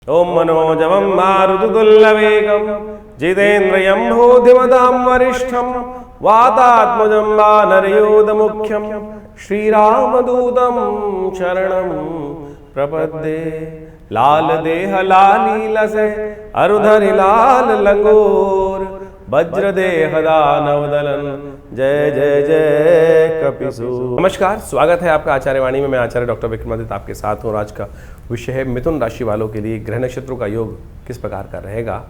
ओम मनोजवं मारुततुल्यवेगं जितेन्द्रियं भूतिमतां वरिष्ठं वातात्मजं वानरयोधमुख्यं श्रीरामदूतं शरणं प्रपद्ये। लाल देह लालीलसे अरुधरि लाल लंगोर वज्रदेह दानवदलन जय जय जय कपिसूर। नमस्कार, स्वागत है आपका आचार्यवाणी में। मैं आचार्य डॉक्टर विक्रमादित्य आपके साथ हूँ। आज का विषय है मिथुन राशि वालों के लिए ग्रह नक्षत्रों का योग किस प्रकार का रहेगा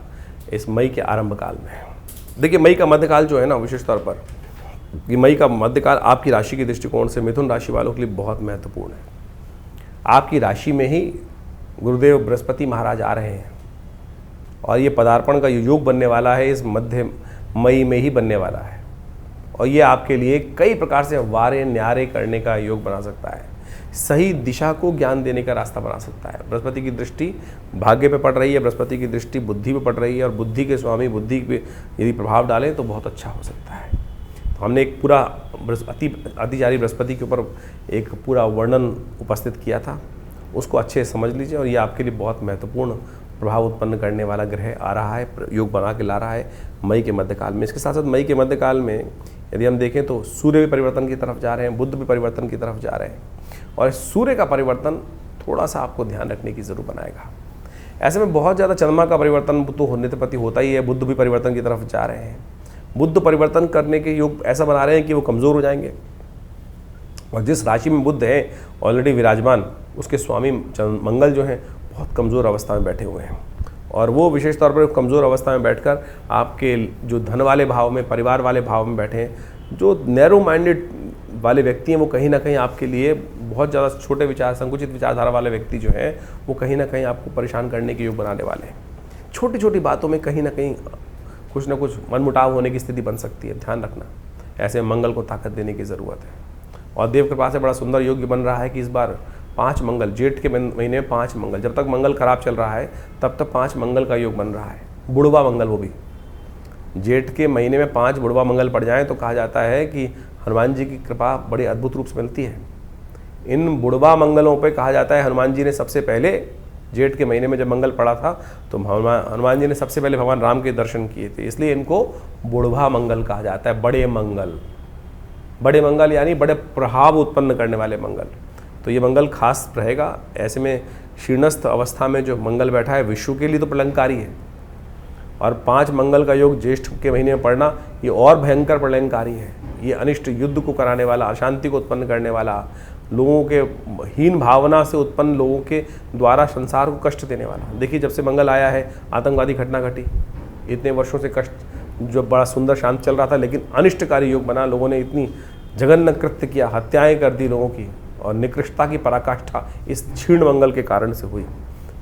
इस मई के आरंभ काल में। देखिए, मई का मध्यकाल जो है ना, विशेष तौर पर कि मई का मध्यकाल आपकी राशि के दृष्टिकोण से मिथुन राशि वालों के लिए बहुत महत्वपूर्ण है। आपकी राशि में ही गुरुदेव बृहस्पति महाराज आ रहे हैं और ये पदार्पण का योग बनने वाला है, इस मध्य मई में ही बनने वाला है और ये आपके लिए कई प्रकार से वारे न्यारे करने का योग बना सकता है, सही दिशा को ज्ञान देने का रास्ता बना सकता है। बृहस्पति की दृष्टि भाग्य पे पड़ रही है, बृहस्पति की दृष्टि बुद्धि पे पड़ रही है और बुद्धि के स्वामी बुद्धि पे यदि प्रभाव डालें तो बहुत अच्छा हो सकता है। तो हमने एक पूरा अतिचारी बृहस्पति के ऊपर एक पूरा वर्णन उपस्थित किया था, उसको अच्छे से समझ लीजिए और ये आपके लिए बहुत महत्वपूर्ण प्रभाव उत्पन्न करने वाला ग्रह आ रहा है, योग बना के ला रहा है मई के मध्यकाल में। इसके साथ साथ मई के मध्यकाल में यदि हम देखें तो सूर्य भी परिवर्तन की तरफ जा रहे हैं, बुध भी परिवर्तन की तरफ जा रहे हैं और सूर्य का परिवर्तन थोड़ा सा आपको ध्यान रखने की जरूर बनाएगा। ऐसे में बहुत ज़्यादा चंद्रमा का परिवर्तन तो नित्य प्रति होता ही है, बुध भी परिवर्तन की तरफ जा रहे हैं। बुध परिवर्तन करने के योग ऐसा बना रहे हैं कि वो कमज़ोर हो जाएंगे और जिस राशि में बुध है ऑलरेडी विराजमान, उसके स्वामी मंगल जो हैं बहुत कमज़ोर अवस्था में बैठे हुए हैं और वो विशेष तौर पर कमज़ोर अवस्था में बैठकर आपके जो धन वाले भाव में, परिवार वाले भाव में बैठे हैं, जो नैरो माइंडेड वाले व्यक्ति हैं वो कहीं ना कहीं आपके लिए बहुत ज़्यादा छोटे विचार, संकुचित विचारधारा वाले व्यक्ति जो हैं वो कहीं ना कहीं आपको परेशान करने के योग बनाने वाले हैं। छोटी छोटी बातों में कहीं ना कहीं कुछ ना कुछ मनमुटाव होने की स्थिति बन सकती है, ध्यान रखना। ऐसे मंगल को ताकत देने की ज़रूरत है और देव कृपा से बड़ा सुंदर योग बन रहा है कि इस बार 5 मंगल, जेठ के महीने में 5 मंगल, जब तक मंगल खराब चल रहा है तब तक 5 मंगल का योग बन रहा है। बुढ़वा मंगल, वो भी जेठ के महीने में 5 बुढ़वा मंगल पड़ जाएं तो कहा जाता है कि हनुमान जी की कृपा बड़ी अद्भुत रूप से मिलती है। इन बुढ़वा मंगलों पे कहा जाता है हनुमान जी ने सबसे पहले, जेठ के महीने में जब मंगल पड़ा था तो हनुमान जी ने सबसे पहले भगवान राम के दर्शन किए थे, इसलिए इनको बुढ़वा मंगल कहा जाता है। बड़े मंगल, बड़े मंगल यानी बड़े प्रभाव उत्पन्न करने वाले मंगल। तो ये मंगल खास रहेगा। ऐसे में शीर्णस्थ अवस्था में जो मंगल बैठा है विश्व के लिए तो प्रलंकारी है और 5 मंगल का योग ज्येष्ठ के महीने में पड़ना ये और भयंकर प्रलंकारी है। ये अनिष्ट युद्ध को कराने वाला, अशांति को उत्पन्न करने वाला, लोगों के हीन भावना से उत्पन्न लोगों के द्वारा संसार को कष्ट देने वाला। देखिए, जब से मंगल आया है आतंकवादी घटना घटी, इतने वर्षों से कष्ट जो बड़ा सुंदर शांत चल रहा था लेकिन अनिष्टकारी योग बना, लोगों ने इतनी जघन्य कृत्य किया, हत्याएं कर दी लोगों की और निकृष्टता की पराकाष्ठा इस क्षीण मंगल के कारण से हुई।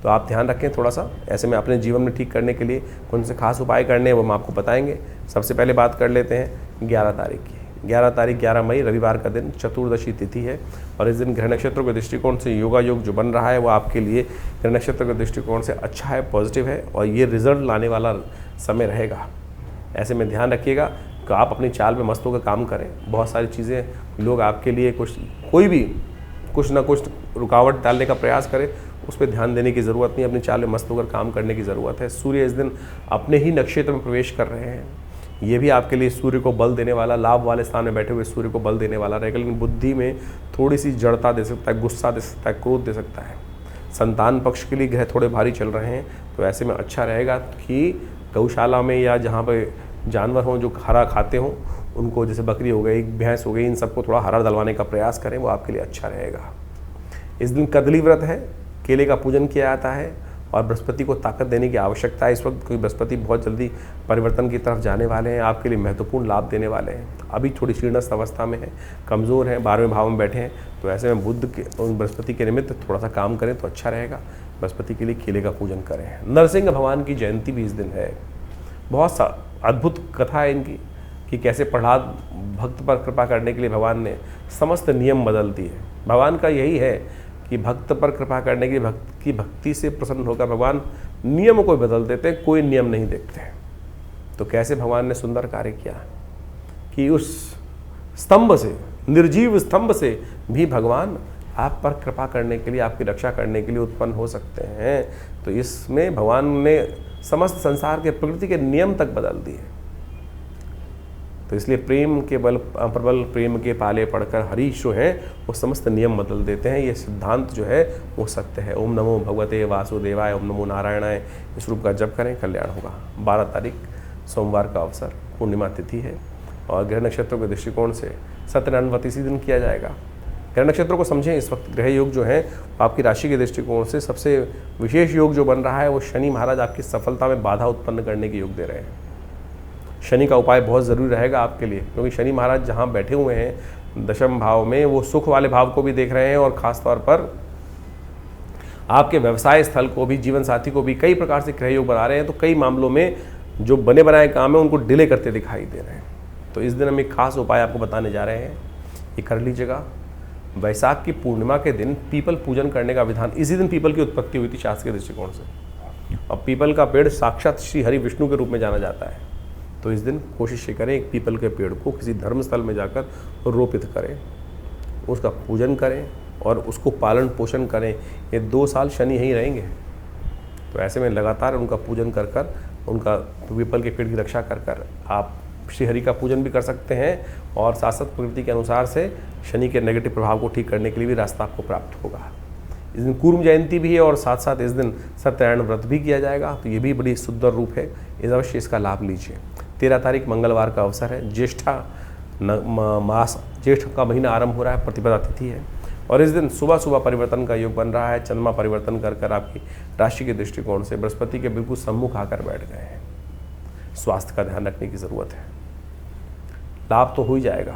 तो आप ध्यान रखें थोड़ा सा। ऐसे में अपने जीवन में ठीक करने के लिए कौन से खास उपाय करने हैं वो हम आपको बताएंगे। सबसे पहले बात कर लेते हैं 11 तारीख की। 11 तारीख 11 मई रविवार का दिन, चतुर्दशी तिथि है और इस दिन ग्रह नक्षत्रों के दृष्टिकोण से योगा योग जो बन रहा है वो आपके लिए ग्रह नक्षत्र के दृष्टिकोण से अच्छा है, पॉजिटिव है और ये रिजल्ट लाने वाला समय रहेगा। ऐसे में ध्यान रखिएगा कि आप अपनी चाल में मस्त होकर काम करें। बहुत सारी चीज़ें लोग आपके लिए कोई भी कुछ ना कुछ रुकावट डालने का प्रयास करे, उस पर ध्यान देने की ज़रूरत नहीं, अपनी चाल में मस्त होकर काम करने की ज़रूरत है। सूर्य इस दिन अपने ही नक्षत्र में प्रवेश कर रहे हैं, ये भी आपके लिए सूर्य को बल देने वाला, लाभ वाले स्थान में बैठे हुए सूर्य को बल देने वाला रहेगा। लेकिन बुद्धि में थोड़ी सी जड़ता दे सकता है, गुस्सा दे सकता है, क्रोध दे सकता है। संतान पक्ष के लिए ग्रह थोड़े भारी चल रहे हैं तो ऐसे में अच्छा रहेगा कि गौशाला में या जहाँ पर जानवर हों जो हरा खाते हों, उनको जैसे बकरी हो गई, भैंस हो गई, इन सबको थोड़ा हरा डलवाने का प्रयास करें, वो आपके लिए अच्छा रहेगा। इस दिन कदली व्रत है, केले का पूजन किया जाता है और बृहस्पति को ताकत देने की आवश्यकता है इस वक्त, क्योंकि बृहस्पति बहुत जल्दी परिवर्तन की तरफ जाने वाले हैं, आपके लिए महत्वपूर्ण लाभ देने वाले हैं। अभी थोड़ी शीर्णस्थ अवस्था में है, कमज़ोर हैं, 12वें भाव में बैठे हैं, तो ऐसे में बुध के और बृहस्पति के निमित्त थोड़ा सा काम करें तो अच्छा रहेगा। बृहस्पति के लिए केले का पूजन करें। नरसिंह भगवान की जयंती भी इस दिन है। बहुत सा अद्भुत कथा है इनकी कि कैसे प्रहलाद भक्त पर कृपा करने के लिए भगवान ने समस्त नियम बदल दिए। भगवान का यही है कि भक्त पर कृपा करने के लिए भक्ति से प्रसन्न होकर भगवान नियम को बदल देते हैं, कोई नियम नहीं देखते। तो कैसे भगवान ने सुंदर कार्य किया कि उस स्तंभ से, निर्जीव स्तंभ से भी भगवान आप पर कृपा करने के लिए, आपकी रक्षा करने के लिए उत्पन्न हो सकते हैं। तो तो इसमें भगवान ने समस्त संसार के प्रकृति के नियम तक बदल दिए। तो इसलिए प्रेम के बल प्रबल प्रेम के पाले पढ़कर हरि जो हैं वो समस्त नियम बदल देते हैं। ये सिद्धांत जो है वो सत्य है। ओम नमो भगवते वासुदेवाय, ओम नमो नारायणाय, इस रूप का जप करें, कल्याण होगा। 12 तारीख सोमवार का अवसर, पूर्णिमा तिथि है और ग्रह नक्षत्रों के दृष्टिकोण से सत्यनारायण इसी दिन किया जाएगा। ग्रह नक्षत्रों को समझें, इस वक्त ग्रह योग जो है आपकी राशि के दृष्टिकोण से सबसे विशेष योग जो बन रहा है वो शनि महाराज आपकी सफलता में बाधा उत्पन्न करने के योग दे रहे हैं। शनि का उपाय बहुत ज़रूरी रहेगा आपके लिए, क्योंकि शनि महाराज जहाँ बैठे हुए हैं दशम भाव में, वो सुख वाले भाव को भी देख रहे हैं और ख़ास तौर पर आपके व्यवसाय स्थल को भी, जीवन साथी को भी कई प्रकार से ग्रह योग बना रहे हैं। तो कई मामलों में जो बने बनाए काम है उनको डिले करते दिखाई दे रहे हैं। तो इस दिन हम एक खास उपाय आपको बताने जा रहे हैं, ये कर लीजिएगा। वैशाख की पूर्णिमा के दिन पीपल पूजन करने का विधान, इसी दिन पीपल की उत्पत्ति हुई थी शास्त्र के दृष्टिकोण से, और पीपल का पेड़ साक्षात श्री हरि विष्णु के रूप में जाना जाता है। तो इस दिन कोशिश ये करें एक पीपल के पेड़ को किसी धर्मस्थल में जाकर रोपित करें, उसका पूजन करें और उसको पालन पोषण करें। ये 2 साल शनि यहीं रहेंगे, तो ऐसे में लगातार उनका पूजन कर कर, उनका पीपल के पेड़ की रक्षा कर कर आप श्री हरि का पूजन भी कर सकते हैं और साथ साथ प्रकृति के अनुसार से शनि के नेगेटिव प्रभाव को ठीक करने के लिए भी रास्ता आपको प्राप्त होगा। इस दिन कूर्म जयंती भी है और साथ साथ इस दिन सत्यनारायण व्रत भी किया जाएगा, तो ये भी बड़ी सुंदर रूप है, इस अवश्य इसका लाभ लीजिए। 13 तारीख मंगलवार का अवसर है, ज्येष्ठा मास, ज्येष्ठ का महीना आरंभ हो रहा है, प्रतिपदा तिथि है और इस दिन सुबह सुबह परिवर्तन का योग बन रहा है। चंद्रमा परिवर्तन कर कर आपकी राशि के दृष्टिकोण से बृहस्पति के बिल्कुल सम्मुख आकर बैठ गए हैं। स्वास्थ्य का ध्यान रखने की ज़रूरत है। लाभ तो हो ही जाएगा।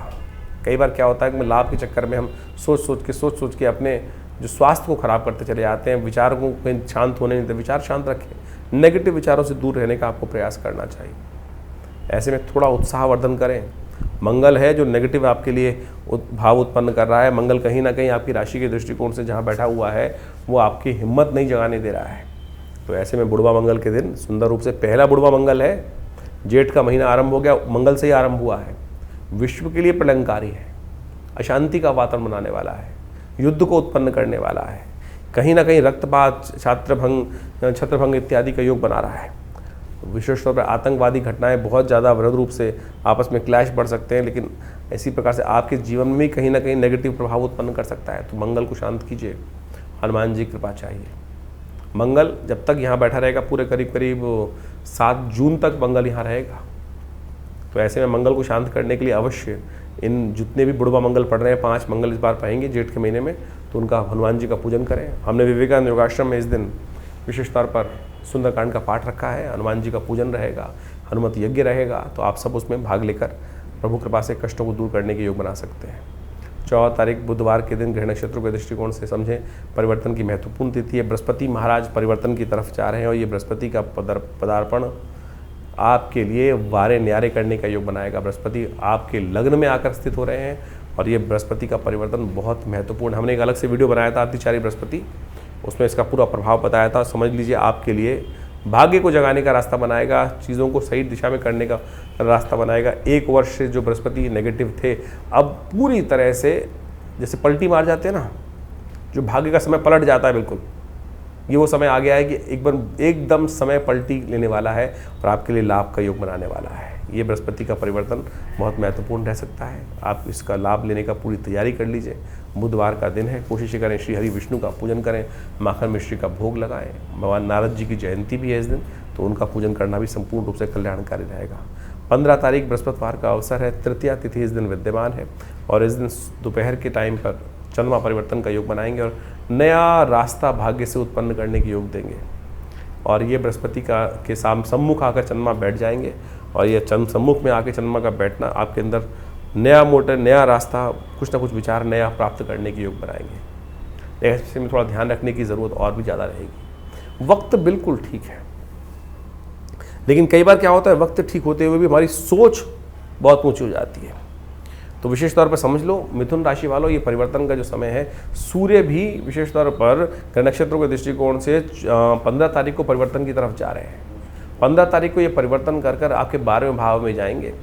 कई बार क्या होता है कि लाभ के चक्कर में हम सोच सोच के अपने जो स्वास्थ्य को खराब करते चले जाते हैं। विचारों को कहीं शांत होने नहीं देते, विचार शांत रखें, नेगेटिव विचारों से दूर रहने का आपको प्रयास करना चाहिए। ऐसे में थोड़ा उत्साहवर्धन करें। मंगल है जो नेगेटिव आपके लिए भाव उत्पन्न कर रहा है। मंगल कहीं ना कहीं आपकी राशि के दृष्टिकोण से जहाँ बैठा हुआ है वो आपकी हिम्मत नहीं जगाने दे रहा है। तो ऐसे में बुढ़वा मंगल के दिन सुंदर रूप से, पहला बुढ़वा मंगल है, जेठ का महीना आरंभ हो गया, मंगल से ही आरंभ हुआ है, विश्व के लिए प्रलंकारी है, अशांति का वातावरण बनाने वाला है, युद्ध को उत्पन्न करने वाला है, कहीं ना कहीं रक्तपात, छत्रभंग इत्यादि का योग बना रहा है। विशेष तौर पर आतंकवादी घटनाएं बहुत ज़्यादा वृहद रूप से आपस में क्लैश बढ़ सकते हैं, लेकिन इसी प्रकार से आपके जीवन में कहीं ना कहीं नेगेटिव प्रभाव उत्पन्न कर सकता है। तो मंगल को शांत कीजिए, हनुमान जी की कृपा चाहिए। मंगल जब तक यहाँ बैठा रहेगा, पूरे करीब 7 जून तक मंगल यहाँ रहेगा। तो ऐसे में मंगल को शांत करने के लिए अवश्य इन जितने भी बुढ़वा मंगल पढ़ रहे हैं, 5 मंगल इस बार पाएंगे जेठ के महीने में, तो उनका हनुमान जी का पूजन करें। हमने विवेकानंद योगाश्रम में इस दिन विशेष तौर पर सुंदरकांड का पाठ रखा है, हनुमान जी का पूजन रहेगा, हनुमत यज्ञ रहेगा। तो आप सब उसमें भाग लेकर प्रभु कृपा से कष्टों को दूर करने के योग बना सकते हैं। 14 तारीख बुधवार के दिन ग्रह नक्षत्रों के दृष्टिकोण से समझें परिवर्तन की महत्वपूर्ण तिथि है। बृहस्पति महाराज परिवर्तन की तरफ जा रहे हैं और ये बृहस्पति का पदार्पण आपके लिए वारे न्यारे करने का योग बनाएगा। बृहस्पति आपके लग्न में आकर स्थित हो रहे हैं और ये बृहस्पति का परिवर्तन बहुत महत्वपूर्ण। हमने एक अलग से वीडियो बनाया था अतिचारी बृहस्पति, उसमें इसका पूरा प्रभाव बताया था। समझ लीजिए आपके लिए भाग्य को जगाने का रास्ता बनाएगा, चीज़ों को सही दिशा में करने का रास्ता बनाएगा। 1 वर्ष से जो बृहस्पति नेगेटिव थे, अब पूरी तरह से जैसे पलटी मार जाते हैं ना, जो भाग्य का समय पलट जाता है, बिल्कुल ये वो समय आ गया है कि एकदम समय पलटी लेने वाला है और आपके लिए लाभ का योग बनाने वाला है। ये बृहस्पति का परिवर्तन बहुत महत्वपूर्ण रह सकता है। आप इसका लाभ लेने का पूरी तैयारी कर लीजिए। बुधवार का दिन है, कोशिश करें श्री हरि विष्णु का पूजन करें, माखन मिश्री का भोग लगाएं। भगवान नारद जी की जयंती भी है इस दिन, तो उनका पूजन करना भी संपूर्ण रूप से कल्याणकारी रहेगा। 15 तारीख बृहस्पतिवार का अवसर है, तृतीया तिथि इस दिन विद्यमान है और इस दिन दोपहर के टाइम पर चंद्रमा परिवर्तन का योग बनाएंगे और नया रास्ता भाग्य से उत्पन्न करने के योग देंगे। और ये बृहस्पति के सम्मुख आकर चंद्रमा बैठ जाएंगे और ये सम्मुख में आकर चंद्रमा का बैठना आपके अंदर नया रास्ता, कुछ ना कुछ विचार नया प्राप्त करने के योग बनाएंगे। ऐसे में थोड़ा ध्यान रखने की ज़रूरत और भी ज़्यादा रहेगी। वक्त बिल्कुल ठीक है, लेकिन कई बार क्या होता है, वक्त ठीक होते हुए भी हमारी सोच बहुत ऊंची हो जाती है। तो विशेष तौर पर समझ लो मिथुन राशि वालों, ये परिवर्तन का जो समय है, सूर्य भी विशेष तौर पर ग्रह नक्षत्रों के दृष्टिकोण से 15 तारीख को परिवर्तन की तरफ जा रहे हैं। 15 तारीख को ये परिवर्तन कर आपके 12वें भाव में जाएंगे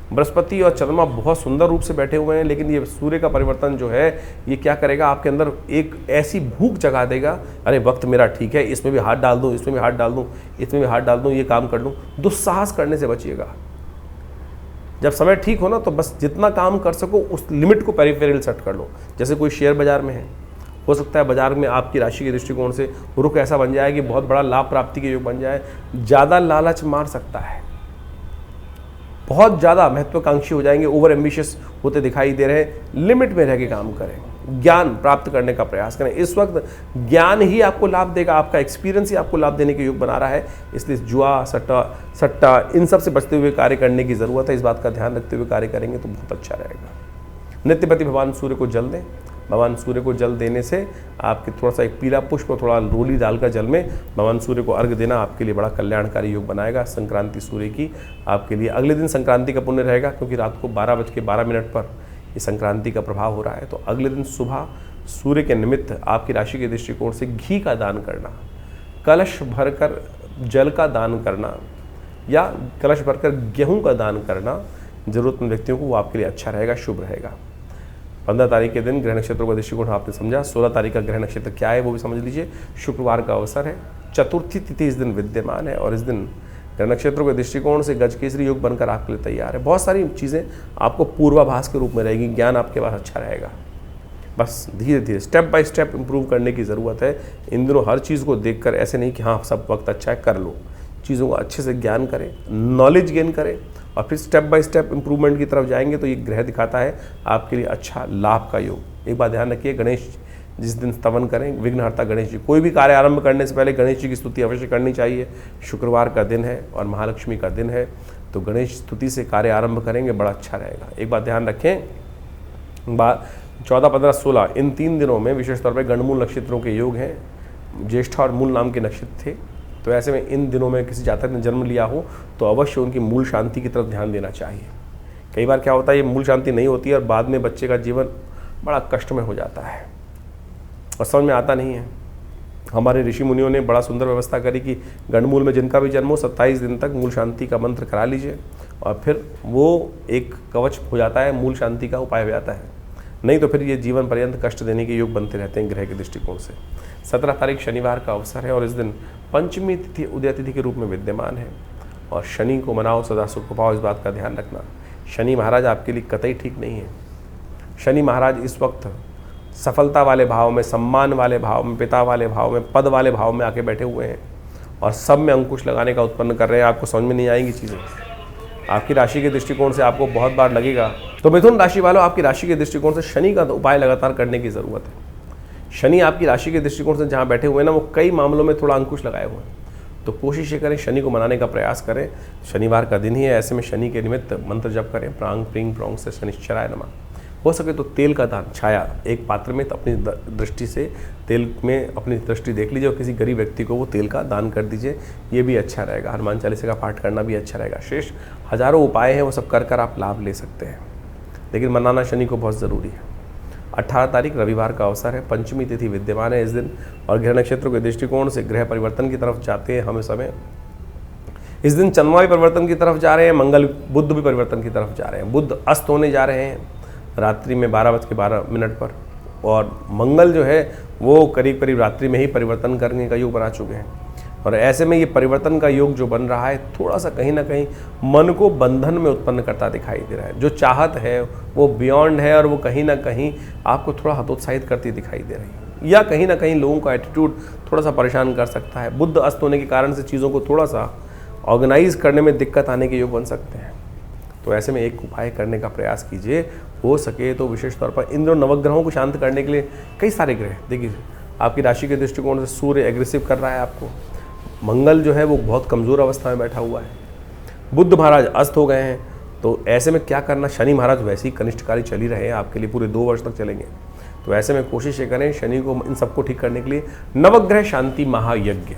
बृहस्पति और चंद्रमा बहुत सुंदर रूप से बैठे हुए हैं, लेकिन ये सूर्य का परिवर्तन जो है ये क्या करेगा, आपके अंदर एक ऐसी भूख जगा देगा, अरे वक्त मेरा ठीक है, इसमें भी हाथ डाल दूँ, इसमें भी हाथ डाल दूँ, इसमें भी हाथ डाल दूँ, ये काम कर लूँ। दुस्साहस करने से बचिएगा। जब समय ठीक हो ना तो बस जितना काम कर सको उस लिमिट को पेरिफेरल सेट कर लो। जैसे कोई शेयर बाजार में है, हो सकता है बाजार में आपकी राशि के दृष्टिकोण से रुख ऐसा बन जाए कि बहुत बड़ा लाभ प्राप्ति के योग बन जाए। ज़्यादा लालच मार सकता है, बहुत ज़्यादा महत्वाकांक्षी हो जाएंगे, ओवर एम्बिशियस होते दिखाई दे रहे हैं। लिमिट में रह के काम करें, ज्ञान प्राप्त करने का प्रयास करें। इस वक्त ज्ञान ही आपको लाभ देगा, आपका एक्सपीरियंस ही आपको लाभ देने के योग बना रहा है। इसलिए जुआ, सट्टा इन सब से बचते हुए कार्य करने की ज़रूरत है। इस बात का ध्यान रखते हुए कार्य करेंगे तो बहुत अच्छा रहेगा। नित्यपति भगवान सूर्य को जल दें। भगवान सूर्य को जल देने से आपके थोड़ा सा एक पीला पुष्प, थोड़ा रोली डालकर जल में भगवान सूर्य को अर्घ देना आपके लिए बड़ा कल्याणकारी योग बनाएगा। संक्रांति सूर्य की आपके लिए अगले दिन संक्रांति का पुण्य रहेगा, क्योंकि रात को 12:12 पर ये संक्रांति का प्रभाव हो रहा है। तो अगले दिन सुबह सूर्य के निमित्त आपकी राशि के दृष्टिकोण से घी का दान करना, कलश भरकर जल का दान करना या कलश भरकर गेहूँ का दान करना जरूरतमंद व्यक्तियों को, वो आपके लिए अच्छा रहेगा, शुभ रहेगा। 15 तारीख के दिन ग्रह नक्षत्रों का दृष्टिकोण आपने समझा। 16 तारीख का ग्रह नक्षत्र क्या है वो भी समझ लीजिए। शुक्रवार का अवसर है, चतुर्थी तिथि इस दिन विद्यमान है और इस दिन ग्रह नक्षत्रों के दृष्टिकोण से गजकेसरी योग बनकर आपके लिए तैयार है। बहुत सारी चीज़ें आपको पूर्वाभास के रूप में रहेगी, ज्ञान आपके पास अच्छा रहेगा। बस धीरे धीरे स्टेप बाय स्टेप इंप्रूव करने की ज़रूरत है। इन दिनों हर चीज़ को देखकर ऐसे नहीं कि हाँ सब वक्त अच्छा है कर लो, चीज़ों का अच्छे से ज्ञान करें, नॉलेज गेन करें और फिर स्टेप बाय स्टेप इंप्रूवमेंट की तरफ जाएंगे तो ये ग्रह दिखाता है आपके लिए अच्छा लाभ का योग। एक बात ध्यान रखिए, गणेश जिस दिन स्तवन करें, विघ्नहर्ता गणेश जी, कोई भी कार्य आरंभ करने से पहले गणेश जी की स्तुति अवश्य करनी चाहिए। शुक्रवार का दिन है और महालक्ष्मी का दिन है, तो गणेश स्तुति से कार्य आरंभ करेंगे, बड़ा अच्छा रहेगा। एक बात ध्यान रखें, 14, 15, 16 इन 3 दिनों में विशेष तौर पर गणमूल नक्षत्रों के योग हैं। ज्येष्ठा और मूल नाम के नक्षत्र थे, तो ऐसे में इन दिनों में किसी जातक ने जन्म लिया हो तो अवश्य उनकी मूल शांति की तरफ ध्यान देना चाहिए। कई बार क्या होता है, ये मूल शांति नहीं होती है और बाद में बच्चे का जीवन बड़ा कष्ट में हो जाता है और समझ में आता नहीं है। हमारे ऋषि मुनियों ने बड़ा सुंदर व्यवस्था करी कि गणमूल में जिनका भी जन्म हो 27 दिन तक मूल शांति का मंत्र करा लीजिए और फिर वो एक कवच हो जाता है, मूल शांति का उपाय हो जाता है। नहीं तो फिर ये जीवन पर्यंत कष्ट देने के योग बनते रहते हैं ग्रह के दृष्टिकोण से। 17 तारीख शनिवार का अवसर है और इस दिन पंचमी तिथि उदय तिथि के रूप में विद्यमान है और शनि को मनाओ, सदा सुख पाओ, इस बात का ध्यान रखना। शनि महाराज आपके लिए कतई ठीक नहीं है। शनि महाराज इस वक्त सफलता वाले भाव में, सम्मान वाले भाव में, पिता वाले भाव में, पद वाले भाव में आके बैठे हुए हैं और सब में अंकुश लगाने का उत्पन्न कर रहे हैं। आपको समझ में नहीं आएंगी चीज़ें, आपकी राशि के दृष्टिकोण से आपको बहुत बार लगेगा। तो मिथुन राशि वालों, आपकी राशि के दृष्टिकोण से शनि का उपाय लगातार करने की ज़रूरत है। शनि आपकी राशि के दृष्टिकोण से जहाँ बैठे हुए हैं ना, वो कई मामलों में थोड़ा अंकुश लगाए हुए हैं, तो कोशिश ये करें शनि को मनाने का प्रयास करें। शनिवार का दिन ही है, ऐसे में शनि के निमित्त मंत्र जप करें, प्रांग प्रींग प्रोंग से शनिश्चराय नमः। हो सके तो तेल का दान, छाया एक पात्र में अपनी दृष्टि से तेल में अपनी दृष्टि देख लीजिए और किसी गरीब व्यक्ति को वो तेल का दान कर दीजिए, ये भी अच्छा रहेगा। हनुमान चालीसा का पाठ करना भी अच्छा रहेगा। शेष हजारों उपाय हैं, वो सब कर कर आप लाभ ले सकते हैं, लेकिन मनाना शनि को बहुत ज़रूरी है। 18 तारीख रविवार का अवसर है, पंचमी तिथि विद्यमान है इस दिन और ग्रह नक्षत्रों के दृष्टिकोण से ग्रह परिवर्तन की तरफ जाते हैं हम समय। इस दिन चंद्रमा भी परिवर्तन की तरफ जा रहे हैं, मंगल बुध भी परिवर्तन की तरफ जा रहे हैं। बुध अस्त होने जा रहे हैं रात्रि में 12:12 पर और मंगल जो है वो करीब करीब रात्रि में ही परिवर्तन करने का योग बना चुके हैं और ऐसे में ये परिवर्तन का योग जो बन रहा है थोड़ा सा कहीं ना कहीं मन को बंधन में उत्पन्न करता दिखाई दे रहा है। जो चाहत है वो बियॉन्ड है और वो कहीं ना कहीं आपको थोड़ा हतोत्साहित करती दिखाई दे रही है या कहीं ना कहीं लोगों का एटीट्यूड थोड़ा सा परेशान कर सकता है। बुध अस्त होने के कारण से चीज़ों को थोड़ा सा ऑर्गेनाइज करने में दिक्कत आने के योग बन सकते हैं। तो ऐसे में एक उपाय करने का प्रयास कीजिए, हो सके तो विशेष तौर पर इन दोनों नवग्रहों को शांत करने के लिए कई सारे ग्रह, देखिए आपकी राशि के दृष्टिकोण से सूर्य एग्रेसिव कर रहा है आपको, मंगल जो है वो बहुत कमज़ोर अवस्था में बैठा हुआ है, बुध महाराज अस्त हो गए हैं। तो ऐसे में क्या करना, शनि महाराज वैसे ही कनिष्ठकारी चल ही रहे हैं आपके लिए, पूरे 2 वर्ष तक चलेंगे। तो ऐसे में कोशिश ये करें शनि को इन सबको ठीक करने के लिए नवग्रह शांति महायज्ञ,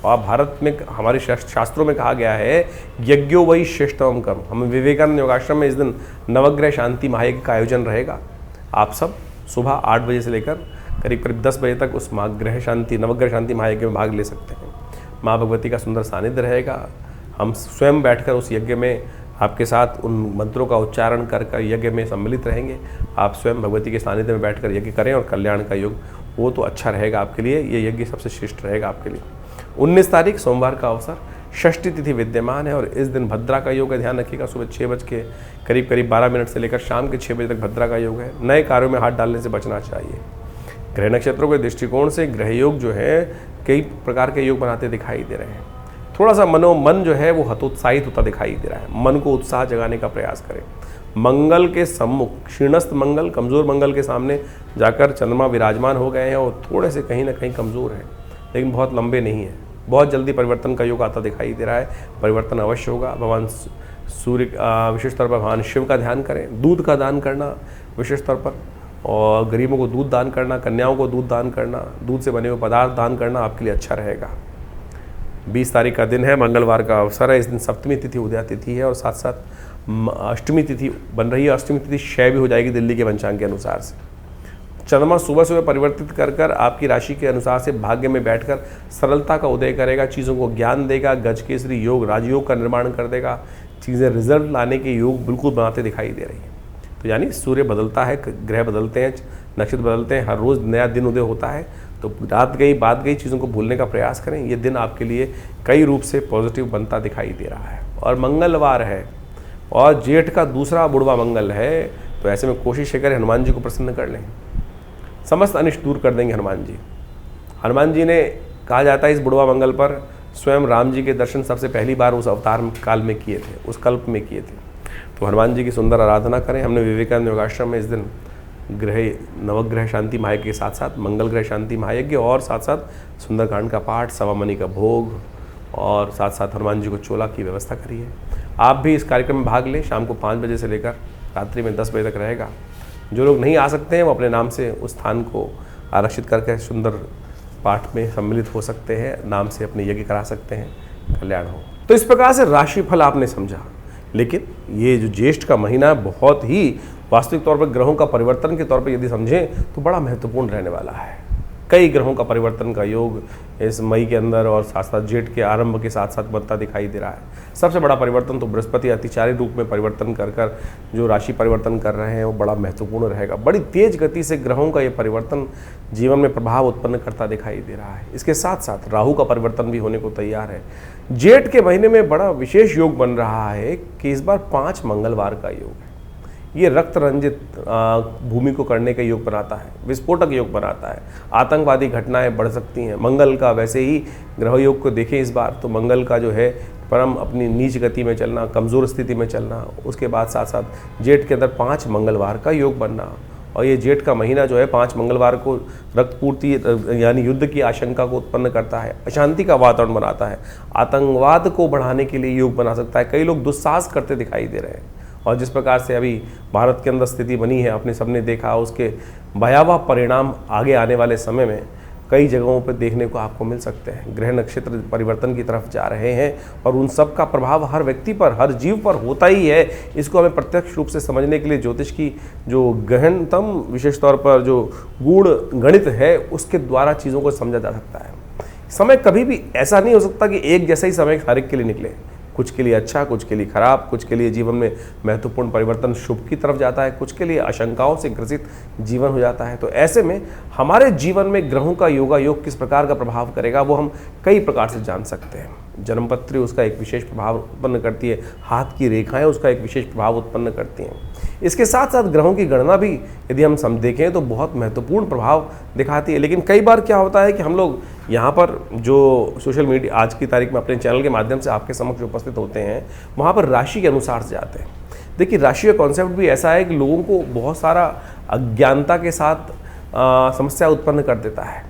और भारत में हमारे शास्त्रों में कहा गया है यज्ञो वही श्रेष्ठतम कर्म। हम विवेकानंद योगाश्रम में इस दिन नवग्रह शांति महायज्ञ का आयोजन रहेगा। आप सब सुबह 8 बजे से लेकर करीब करीब 10 बजे तक उस नवग्रह शांति महायज्ञ में भाग ले सकते हैं। माँ भगवती का सुंदर सानिध्य रहेगा। हम स्वयं बैठकर उस यज्ञ में आपके साथ उन मंत्रों का उच्चारण कर कर यज्ञ में सम्मिलित रहेंगे। आप स्वयं भगवती के सानिध्य में बैठकर यज्ञ करें और कल्याण का योग वो तो अच्छा रहेगा आपके लिए, ये यज्ञ सबसे श्रेष्ठ रहेगा आपके लिए। 19 तारीख सोमवार का अवसर, षष्ठी तिथि विद्यमान है और इस दिन भद्रा का योग है। ध्यान रखिएगा, सुबह 6 बज के करीब 12 मिनट से लेकर शाम के 6 बजे तक भद्रा का योग है। नए कार्यों में हाथ डालने से बचना चाहिए। ग्रह नक्षत्रों के दृष्टिकोण से ग्रह योग जो है कई प्रकार के योग बनाते दिखाई दे रहे हैं। थोड़ा सा मन जो है वो हतोत्साहित होता दिखाई दे रहा है। मन को उत्साह जगाने का प्रयास करें। मंगल के सम्मुख क्षीणस्थ मंगल, कमज़ोर मंगल के सामने जाकर चंद्रमा विराजमान हो गए हैं और थोड़े से कहीं ना कहीं कमज़ोर हैं, लेकिन बहुत लंबे नहीं हैं। बहुत जल्दी परिवर्तन का योग आता दिखाई दे रहा है। परिवर्तन अवश्य होगा। भगवान सूर्य विशेष तौर पर भगवान शिव का ध्यान करें। दूध का दान करना विशेष तौर पर, और गरीबों को दूध दान करना, कन्याओं को दूध दान करना, दूध से बने हुए पदार्थ दान करना आपके लिए अच्छा रहेगा। 20 तारीख का दिन है, मंगलवार का अवसर है। इस दिन सप्तमी तिथि उदया तिथि है और साथ साथ अष्टमी तिथि बन रही है। अष्टमी तिथि क्षय भी हो जाएगी दिल्ली के पंचांग के अनुसार से। चंद्रमा सुबह परिवर्तित कर आपकी राशि के अनुसार से भाग्य में बैठकर सरलता का उदय करेगा, चीज़ों को ज्ञान देगा, गजकेसरी योग राजयोग का निर्माण कर देगा, चीज़ें रिजल्ट लाने के योग बिल्कुल बनाते दिखाई दे रही हैं। तो यानी सूर्य बदलता है, ग्रह बदलते हैं, नक्षत्र बदलते हैं, हर रोज़ नया दिन उदय होता है। तो रात गई बात गई चीज़ों को भूलने का प्रयास करें। ये दिन आपके लिए कई रूप से पॉजिटिव बनता दिखाई दे रहा है। और मंगलवार है और जेठ का दूसरा बुढ़वा मंगल है, तो ऐसे में कोशिश करें हनुमान जी को प्रसन्न कर लें। समस्त अनिष्ट दूर कर देंगे हनुमान जी। हनुमान जी ने कहा जाता है इस बुढ़वा मंगल पर स्वयं राम जी के दर्शन सबसे पहली बार उस अवतार काल में किए थे, उस कल्प में किए थे। तो हनुमान जी की सुंदर आराधना करें। हमने विवेकानंद योगाश्रम में इस दिन नवग्रह शांति महायज्ञ के साथ साथ मंगल ग्रह शांति महायज्ञ और साथ साथ सुंदरकांड का पाठ, सवा मणि का भोग और साथ साथ हनुमान जी को चोला की व्यवस्था करी है। आप भी इस कार्यक्रम में भाग लें। शाम को 5 बजे से लेकर रात्रि में 10 बजे तक रहेगा। जो लोग नहीं आ सकते हैं वो अपने नाम से उस स्थान को आरक्षित करके सुंदर पाठ में सम्मिलित हो सकते हैं, नाम से अपने यज्ञ करा सकते हैं, कल्याण हो। तो इस प्रकार से राशिफल आपने समझा, लेकिन ये जो ज्येष्ठ का महीना बहुत ही वास्तविक तौर पर ग्रहों का परिवर्तन के तौर पर यदि समझें तो बड़ा महत्वपूर्ण रहने वाला है। कई ग्रहों का परिवर्तन का योग इस मई के अंदर और साथ साथ जेठ के आरंभ के साथ साथ बनता दिखाई दे रहा है। सबसे बड़ा परिवर्तन तो बृहस्पति अतिचारी रूप में परिवर्तन कर जो राशि परिवर्तन कर रहे हैं वो बड़ा महत्वपूर्ण रहेगा। बड़ी तेज गति से ग्रहों का ये परिवर्तन जीवन में प्रभाव उत्पन्न करता दिखाई दे रहा है। इसके साथ साथ राहु का परिवर्तन भी होने को तैयार है। जेठ के महीने में बड़ा विशेष योग बन रहा है कि इस बार 5 मंगलवार का योग है। ये रक्त रंजित भूमि को करने का योग बनाता है, विस्फोटक योग बनाता है। आतंकवादी घटनाएं बढ़ सकती हैं। मंगल का वैसे ही ग्रह योग को देखें इस बार तो मंगल का जो है परम अपनी नीच गति में चलना, कमज़ोर स्थिति में चलना, उसके बाद साथ साथ जेठ के अंदर 5 मंगलवार का योग बनना। और ये जेठ का महीना जो है 5 मंगलवार को रक्तपूर्ति यानी युद्ध की आशंका को उत्पन्न करता है, अशांति का वातावरण बनाता है, आतंकवाद को बढ़ाने के लिए योग बना सकता है। कई लोग दुस्साहस करते दिखाई दे रहे हैं और जिस प्रकार से अभी भारत के अंदर स्थिति बनी है आपने सबने देखा, उसके भयावह परिणाम आगे आने वाले समय में कई जगहों पर देखने को आपको मिल सकते हैं। ग्रह नक्षत्र परिवर्तन की तरफ जा रहे हैं और उन सब का प्रभाव हर व्यक्ति पर, हर जीव पर होता ही है। इसको हमें प्रत्यक्ष रूप से समझने के लिए ज्योतिष की जो गहनतम विशेष तौर पर जो गूढ़ गणित है उसके द्वारा चीज़ों को समझा जा सकता है। समय कभी भी ऐसा नहीं हो सकता कि एक जैसा ही समय हर एक के लिए निकले। कुछ के लिए अच्छा, कुछ के लिए खराब, कुछ के लिए जीवन में महत्वपूर्ण परिवर्तन शुभ की तरफ जाता है, कुछ के लिए आशंकाओं से ग्रसित जीवन हो जाता है। तो ऐसे में हमारे जीवन में ग्रहों का योगा योग किस प्रकार का प्रभाव करेगा वो हम कई प्रकार से जान सकते हैं। जन्मपत्री उसका एक विशेष प्रभाव उत्पन्न करती है, हाथ की रेखाएं उसका एक विशेष प्रभाव उत्पन्न करती हैं। इसके साथ साथ ग्रहों की गणना भी यदि हम देखें तो बहुत महत्वपूर्ण प्रभाव दिखाती है। लेकिन कई बार क्या होता है कि हम लोग यहाँ पर जो सोशल मीडिया आज की तारीख में अपने चैनल के माध्यम से आपके समक्ष उपस्थित होते हैं वहाँ पर राशि के अनुसार से जाते हैं। देखिए राशि का कॉन्सेप्ट भी ऐसा है कि लोगों को बहुत सारा अज्ञानता के साथ समस्या उत्पन्न कर देता है।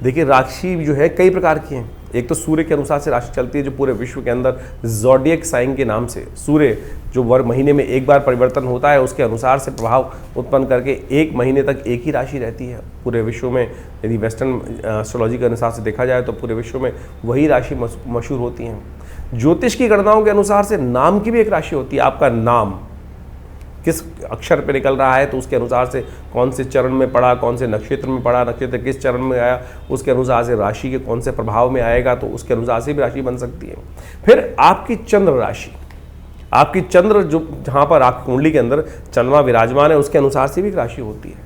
देखिए राशि जो है कई प्रकार की हैं। एक तो सूर्य के अनुसार से राशि चलती है जो पूरे विश्व के अंदर ज़ोडिएक साइन के नाम से सूर्य जो महीने में एक बार परिवर्तन होता है उसके अनुसार से प्रभाव उत्पन्न करके एक महीने तक एक ही राशि रहती है पूरे विश्व में। यदि वेस्टर्न एस्ट्रोलॉजी के अनुसार से देखा जाए तो पूरे विश्व में वही राशि मशहूर होती हैं। ज्योतिष की गणनाओं के अनुसार से नाम की भी एक राशि होती है। आपका नाम किस अक्षर पे निकल रहा है तो उसके अनुसार से कौन से चरण में पड़ा, कौन से नक्षत्र में पड़ा, नक्षत्र किस चरण में आया, उसके अनुसार से राशि के कौन से प्रभाव में आएगा तो उसके अनुसार से भी राशि बन सकती है। फिर आपकी चंद्र राशि, आपकी चंद्र जो जहाँ पर आपकी कुंडली के अंदर चंद्रमा विराजमान है उसके अनुसार से भी एक राशि होती है।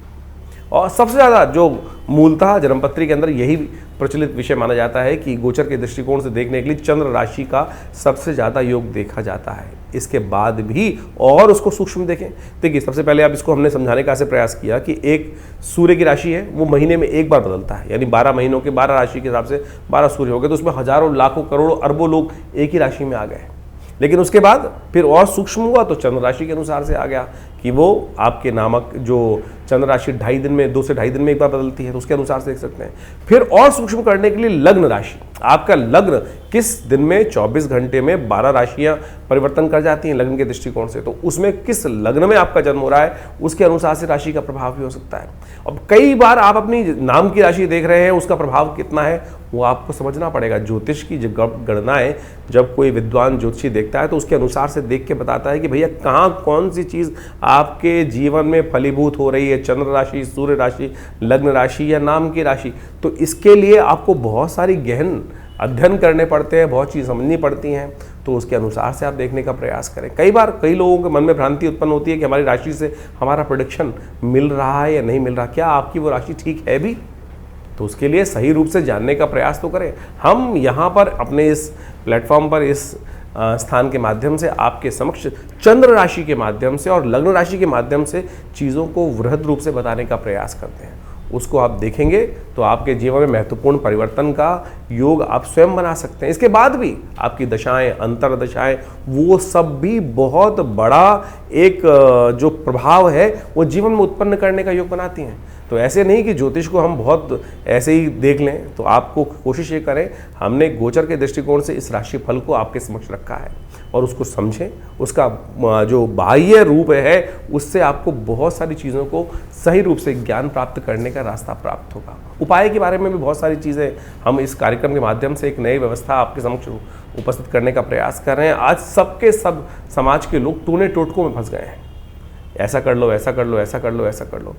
और सबसे ज़्यादा जो मूलतः जन्मपत्री के अंदर यही प्रचलित विषय माना जाता है कि गोचर के दृष्टिकोण से देखने के लिए चंद्र राशि का सबसे ज़्यादा योग देखा जाता है। इसके बाद भी और उसको सूक्ष्म देखें। देखिए, सबसे पहले आप इसको हमने समझाने का ऐसे प्रयास किया कि एक सूर्य की राशि है, वो महीने में एक बार बदलता है, यानी 12 महीनों के 12 राशि के हिसाब से 12 सूर्य हो गए, तो उसमें हजारों लाखों करोड़ों अरबों लोग एक ही राशि में आ गए। लेकिन उसके बाद फिर और सूक्ष्म हुआ तो चंद्र राशि के अनुसार से आ गया कि वो आपके नामक जो चंद्र राशि 2.5 दिन में 2 से 2.5 दिन में एक बार बदलती है, तो उसके अनुसार से देख सकते हैं। फिर और सूक्ष्म करने के लिए लग्न राशि, आपका लग्न किस दिन में 24 घंटे में 12 राशियां परिवर्तन कर जाती हैं लग्न के दृष्टिकोण से, तो उसमें किस लग्न में आपका जन्म हो रहा है उसके अनुसार से राशि का प्रभाव भी हो सकता है। अब कई बार आप अपनी नाम की राशि देख रहे हैं, उसका प्रभाव कितना है वो आपको समझना पड़ेगा। ज्योतिष की गणनाएं जब कोई विद्वान ज्योतिषी देखता है तो उसके अनुसार से देख के बताता है कि भैया कहाँ कौन सी चीज़ आपके जीवन में फलीभूत हो रही है, चंद्र राशि, सूर्य राशि, लग्न राशि या नाम की राशि। तो इसके लिए आपको बहुत सारी गहन अध्ययन करने पड़ते हैं, बहुत चीज़ समझनी पड़ती हैं, तो उसके अनुसार से आप देखने का प्रयास करें। कई बार कई लोगों के मन में भ्रांति उत्पन्न होती है कि हमारी राशि से हमारा प्रेडिक्शन मिल रहा है या नहीं मिल रहा, क्या आपकी वो राशि ठीक है भी? तो उसके लिए सही रूप से जानने का प्रयास तो करें। हम यहाँ पर अपने इस प्लेटफॉर्म पर इस स्थान के माध्यम से आपके समक्ष चंद्र राशि के माध्यम से और लग्न राशि के माध्यम से चीज़ों को वृहद रूप से बताने का प्रयास करते हैं। उसको आप देखेंगे तो आपके जीवन में महत्वपूर्ण परिवर्तन का योग आप स्वयं बना सकते हैं। इसके बाद भी आपकी दशाएं, अंतर दशाएं, वो सब भी बहुत बड़ा एक जो प्रभाव है वो जीवन में उत्पन्न करने का योग बनाती हैं। तो ऐसे नहीं कि ज्योतिष को हम बहुत ऐसे ही देख लें, तो आपको कोशिश ये करें, हमने गोचर के दृष्टिकोण से इस राशि फल को आपके समक्ष रखा है और उसको समझें। उसका जो बाह्य रूप है उससे आपको बहुत सारी चीज़ों को सही रूप से ज्ञान प्राप्त करने का रास्ता प्राप्त होगा। उपाय के बारे में भी बहुत सारी चीज़ें हम इस कार्यक्रम के माध्यम से एक नई व्यवस्था आपके समक्ष उपस्थित करने का प्रयास कर रहे हैं। आज सबके सब समाज के लोग टूने टोटकों में फंस गए हैं, ऐसा कर लो, ऐसा कर लो, ऐसा कर लो, ऐसा कर लो।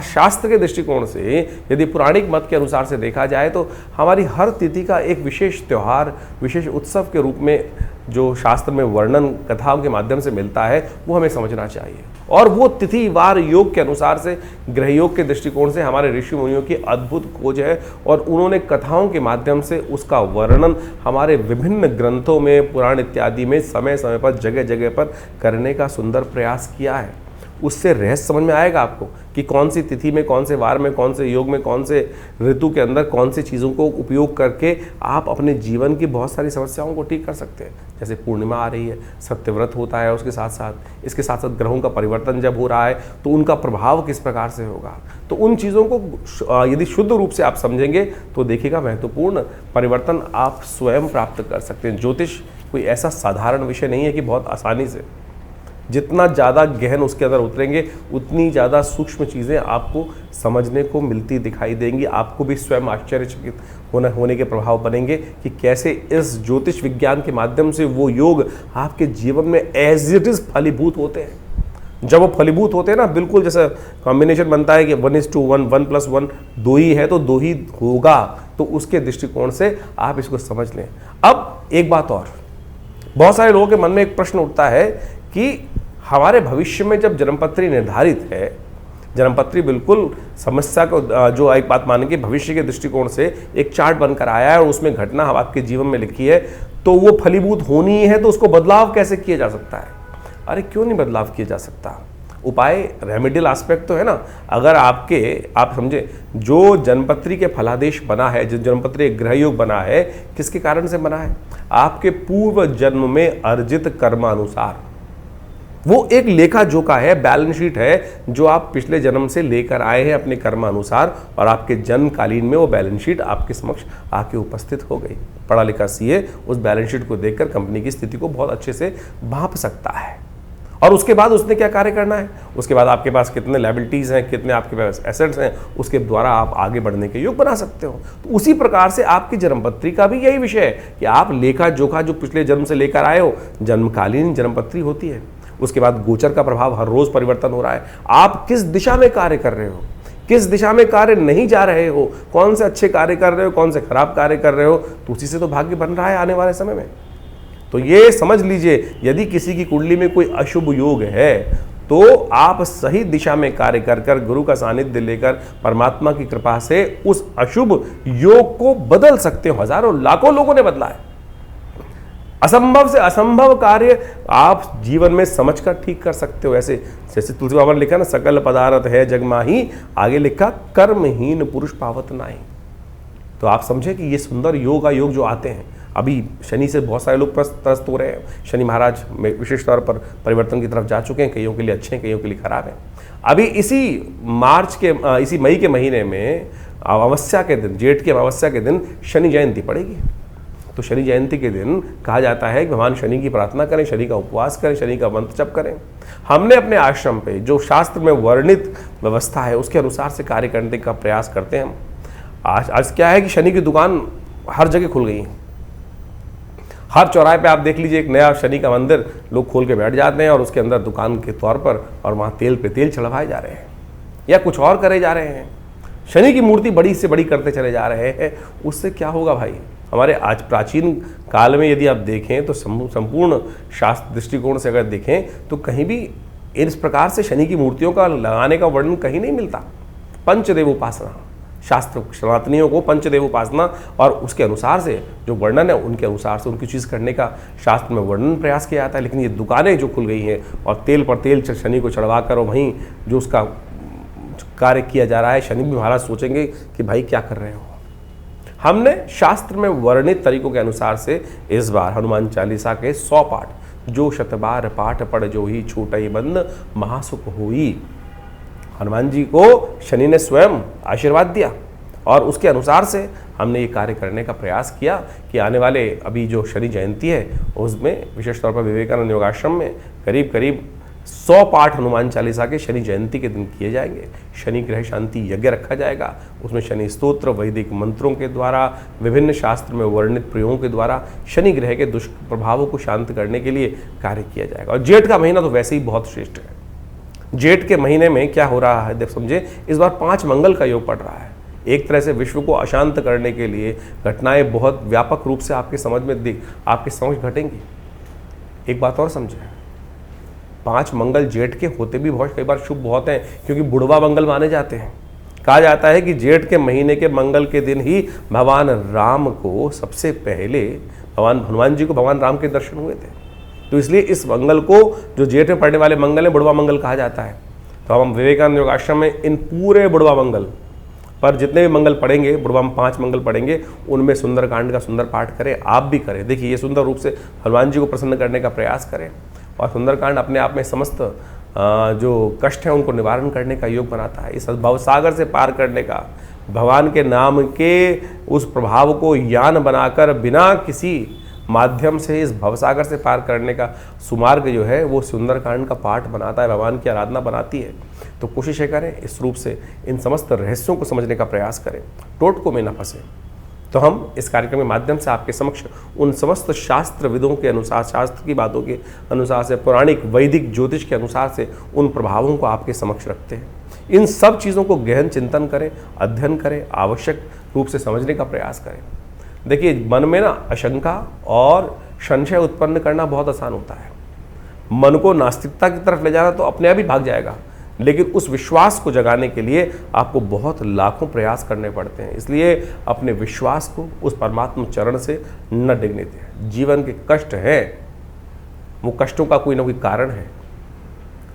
शास्त्र के दृष्टिकोण से यदि पौराणिक मत के अनुसार से देखा जाए तो हमारी हर तिथि का एक विशेष त्यौहार, विशेष उत्सव के रूप में जो शास्त्र में वर्णन कथाओं के माध्यम से मिलता है वो हमें समझना चाहिए। और वो तिथि वार योग के अनुसार से, ग्रह योग के दृष्टिकोण से हमारे ऋषि मुनियों की अद्भुत खोज है और उन्होंने कथाओं के माध्यम से उसका वर्णन हमारे विभिन्न ग्रंथों में, पुराण इत्यादि में समय समय पर, जगह जगह पर करने का सुंदर प्रयास किया है। उससे रहस्य समझ में आएगा आपको कि कौन सी तिथि में, कौन से वार में, कौन से योग में, कौन से ऋतु के अंदर कौन सी चीज़ों को उपयोग करके आप अपने जीवन की बहुत सारी समस्याओं को ठीक कर सकते हैं। जैसे पूर्णिमा आ रही है, सत्यव्रत होता है, उसके साथ साथ इसके साथ साथ ग्रहों का परिवर्तन जब हो रहा है तो उनका प्रभाव किस प्रकार से होगा। तो उन चीज़ों को यदि शुद्ध रूप से आप समझेंगे तो देखिएगा महत्वपूर्ण परिवर्तन आप स्वयं प्राप्त कर सकते हैं। ज्योतिष कोई ऐसा साधारण विषय नहीं है कि बहुत आसानी से, जितना ज़्यादा गहन उसके अंदर उतरेंगे उतनी ज़्यादा सूक्ष्म चीज़ें आपको समझने को मिलती दिखाई देंगी। आपको भी स्वयं आश्चर्यचकित होने के प्रभाव बनेंगे कि कैसे इस ज्योतिष विज्ञान के माध्यम से वो योग आपके जीवन में एज इट इज़ फलीभूत होते हैं। जब वो फलीभूत होते हैं ना, बिल्कुल जैसा कॉम्बिनेशन बनता है कि 1:1, 1+1 2 ही है तो 2 ही होगा, तो उसके दृष्टिकोण से आप इसको समझ लें। अब एक बात और, बहुत सारे लोगों के मन में एक प्रश्न उठता है कि हमारे भविष्य में जब जन्मपत्री निर्धारित है, जन्मपत्री बिल्कुल समस्या को जो एक बात माने कि भविष्य के दृष्टिकोण से एक चार्ट बनकर आया है और उसमें घटना आपके जीवन में लिखी है, तो वो फलीभूत होनी है, तो उसको बदलाव कैसे किया जा सकता है? अरे क्यों नहीं बदलाव किया जा सकता? उपाय रेमेडियल एस्पेक्ट तो है ना। अगर आप समझे, जो जन्मपत्री के फलादेश बना है, जो जन्मपत्री ग्रह योग बना है, किसके कारण से बना है? आपके पूर्व जन्म में अर्जित कर्मानुसार। वो एक लेखा जोखा है, बैलेंस शीट है जो आप पिछले जन्म से लेकर आए हैं अपने कर्मानुसार, और आपके जन्मकालीन में वो बैलेंस शीट आपके समक्ष आके उपस्थित हो गई। पढ़ा लिखा सीए उस बैलेंस शीट को देखकर कंपनी की स्थिति को बहुत अच्छे से भांप सकता है। और उसके बाद उसने क्या कार्य करना है, उसके बाद आपके पास कितने लायबिलिटीज़ हैं, कितने आपके पास एसेट्स हैं, उसके द्वारा आप आगे बढ़ने के योग बना सकते हो। तो उसी प्रकार से आपकी जन्मपत्री का भी यही विषय है कि आप लेखा जोखा जो पिछले जन्म से लेकर आए हो, जन्मकालीन जन्मपत्री होती है। उसके बाद गोचर का प्रभाव हर रोज परिवर्तन हो रहा है। आप किस दिशा में कार्य कर रहे हो, किस दिशा में कार्य नहीं जा रहे हो, कौन से अच्छे कार्य कर रहे हो, कौन से खराब कार्य कर रहे हो, तो उसी से तो भाग्य बन रहा है आने वाले समय में। तो ये समझ लीजिए, यदि किसी की कुंडली में कोई अशुभ योग है तो आप सही दिशा में कार्य कर कर गुरु का सानिध्य लेकर परमात्मा की कृपा से उस अशुभ योग को बदल सकते हो। हजारों लाखों लोगों ने बदला है। असंभव से असंभव कार्य आप जीवन में समझकर ठीक कर सकते हो। ऐसे जैसे तुलसी बाबा ने लिखा ना, सकल पदार्थ है जग माही, आगे लिखा कर्महीन पुरुष पावत नाही। तो आप समझे कि ये सुंदर योग जो आते हैं, अभी शनि से बहुत सारे लोग त्रस्त हो रहे हैं। शनि महाराज में विशेष तौर पर परिवर्तन की तरफ जा चुके हैं, कईयों के लिए अच्छे हैं, कईयों के लिए खराब हैं। अभी इसी मई के महीने में अमावस्या के दिन, जेठ की अमावस्या के दिन शनि जयंती पड़ेगी। तो शनि जयंती के दिन कहा जाता है कि भगवान शनि की प्रार्थना करें, शनि का उपवास करें, शनि का मंत्र जप करें। हमने अपने आश्रम पे जो शास्त्र में वर्णित व्यवस्था है उसके अनुसार से कार्य करने का प्रयास करते हैं हम। आज क्या है कि शनि की दुकान हर जगह खुल गई है। हर चौराहे पे आप देख लीजिए एक नया शनि का मंदिर लोग खोल के बैठ जाते हैं और उसके अंदर दुकान के तौर पर, और वहाँ तेल पे तेल चढ़वाए जा रहे हैं या कुछ और करे जा रहे हैं। शनि की मूर्ति बड़ी से बड़ी करते चले जा रहे हैं। उससे क्या होगा भाई? हमारे आज प्राचीन काल में यदि आप देखें तो संपूर्ण शास्त्र दृष्टिकोण से अगर देखें तो कहीं भी इस प्रकार से शनि की मूर्तियों का लगाने का वर्णन कहीं नहीं मिलता। पंचदेव उपासना, शास्त्र सनातनियों को पंचदेव उपासना और उसके अनुसार से जो वर्णन है उनके अनुसार से उनकी चीज़ करने का शास्त्र में वर्णन प्रयास किया जाता है। लेकिन ये दुकानें जो खुल गई हैं और तेल पर तेल शनि को चढ़वा कर और वहीं जो उसका कार्य किया जा रहा है, शनि भी महाराज सोचेंगे कि भाई क्या कर रहे हो। हमने शास्त्र में वर्णित तरीकों के अनुसार से इस बार हनुमान चालीसा के 100 पाठ, जो शतबार पाठ पढ़ जो ही छूटई बंद महासुख हुई, हनुमान जी को शनि ने स्वयं आशीर्वाद दिया और उसके अनुसार से हमने ये कार्य करने का प्रयास किया कि आने वाले अभी जो शनि जयंती है उसमें विशेष तौर पर विवेकानंद योगाश्रम में करीब करीब 100 पाठ हनुमान चालीसा के शनि जयंती के दिन किए जाएंगे। शनि ग्रह शांति यज्ञ रखा जाएगा, उसमें शनि स्तोत्र वैदिक मंत्रों के द्वारा, विभिन्न शास्त्र में वर्णित प्रयोगों के द्वारा शनि ग्रह के दुष्प्रभावों को शांत करने के लिए कार्य किया जाएगा। और जेठ का महीना तो वैसे ही बहुत श्रेष्ठ है। जेठ के महीने में क्या हो रहा है देख समझे, इस बार 5 मंगल का योग पड़ रहा है। एक तरह से विश्व को अशांत करने के लिए घटनाएं बहुत व्यापक रूप से आपके समझ घटेंगी। एक बात और समझे, 5 मंगल जेठ के होते भी बहुत कई बार शुभ बहुत हैं, क्योंकि बुढ़वा मंगल माने जाते हैं। कहा जाता है कि जेठ के महीने के मंगल के दिन ही भगवान राम को सबसे पहले हनुमान जी को भगवान राम के दर्शन हुए थे। तो इसलिए इस मंगल को, जो जेठ में पड़ने वाले मंगल है, बुढ़वा मंगल कहा जाता है। तो हम विवेकानंद योग आश्रम में इन पूरे बुढ़वा मंगल पर जितने भी मंगल पढ़ेंगे, बुढ़वा में 5 मंगल पढ़ेंगे, उनमें सुंदरकांड का सुंदर पाठ करें। आप भी करें। देखिए ये सुंदर रूप से हनुमान जी को प्रसन्न करने का प्रयास करें। और सुंदरकांड अपने आप में समस्त जो कष्ट हैं उनको निवारण करने का योग बनाता है। इस भवसागर से पार करने का, भगवान के नाम के उस प्रभाव को यान बनाकर बिना किसी माध्यम से इस भवसागर से पार करने का सुमार्ग जो है वो सुंदरकांड का पाठ बनाता है, भगवान की आराधना बनाती है। तो कोशिश करें इस रूप से इन समस्त रहस्यों को समझने का प्रयास करें, टोटकों में न फंसे। तो हम इस कार्यक्रम के माध्यम से आपके समक्ष उन समस्त शास्त्र विदों के अनुसार, शास्त्र की बातों के अनुसार से, पौराणिक वैदिक ज्योतिष के अनुसार से उन प्रभावों को आपके समक्ष रखते हैं। इन सब चीज़ों को गहन चिंतन करें, अध्ययन करें, आवश्यक रूप से समझने का प्रयास करें। देखिए मन में ना आशंका और संशय उत्पन्न करना बहुत आसान होता है। मन को नास्तिकता की तरफ ले जाना तो अपने आप ही भाग जाएगा, लेकिन उस विश्वास को जगाने के लिए आपको बहुत लाखों प्रयास करने पड़ते हैं। इसलिए अपने विश्वास को उस परमात्मा चरण से न डिगने दें। जीवन के कष्ट हैं, वो कष्टों का कोई ना कोई कारण है।